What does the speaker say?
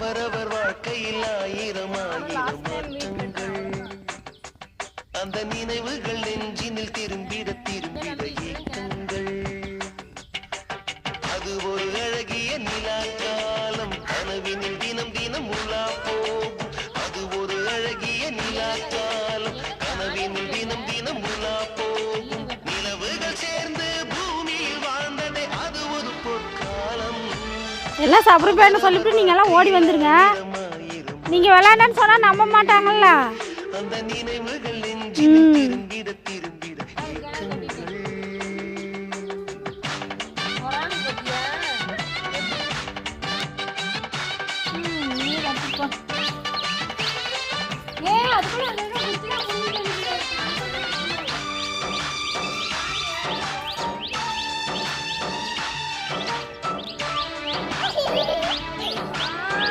அவரவர் வாழ்க்கையில் ஆயிரம் ஆயிரம் மாற்றங்கள் அந்த நினைவுகள் நெஞ்சினில் திரும்பிட திரும்பிட ஏக்கங்கள் அது ஒரு அழகிய நிலா காலம் கனவினில் தினம் தினம் உலா போகும் அது ஒரு அழகிய நிலா காலம் கனவினில் தினம் தினம் உலா போகும் நிலவுகள் சேர்ந்து பூமியில் வாழ்ந்ததே அது ஒரு பொற்காலம் எல்லாம் சாப்பிடுப்பேன்னு சொல்லிட்டு நீங்க எல்லாம் ஓடி வந்துருங்க. நீங்க விளையாடன்னு சொன்னா நம்ப மாட்டாங்கல்ல. அந்த நினைவுகள் நெஞ்சினில் திரும்பிட திரும்பிட அதுக்குள்ள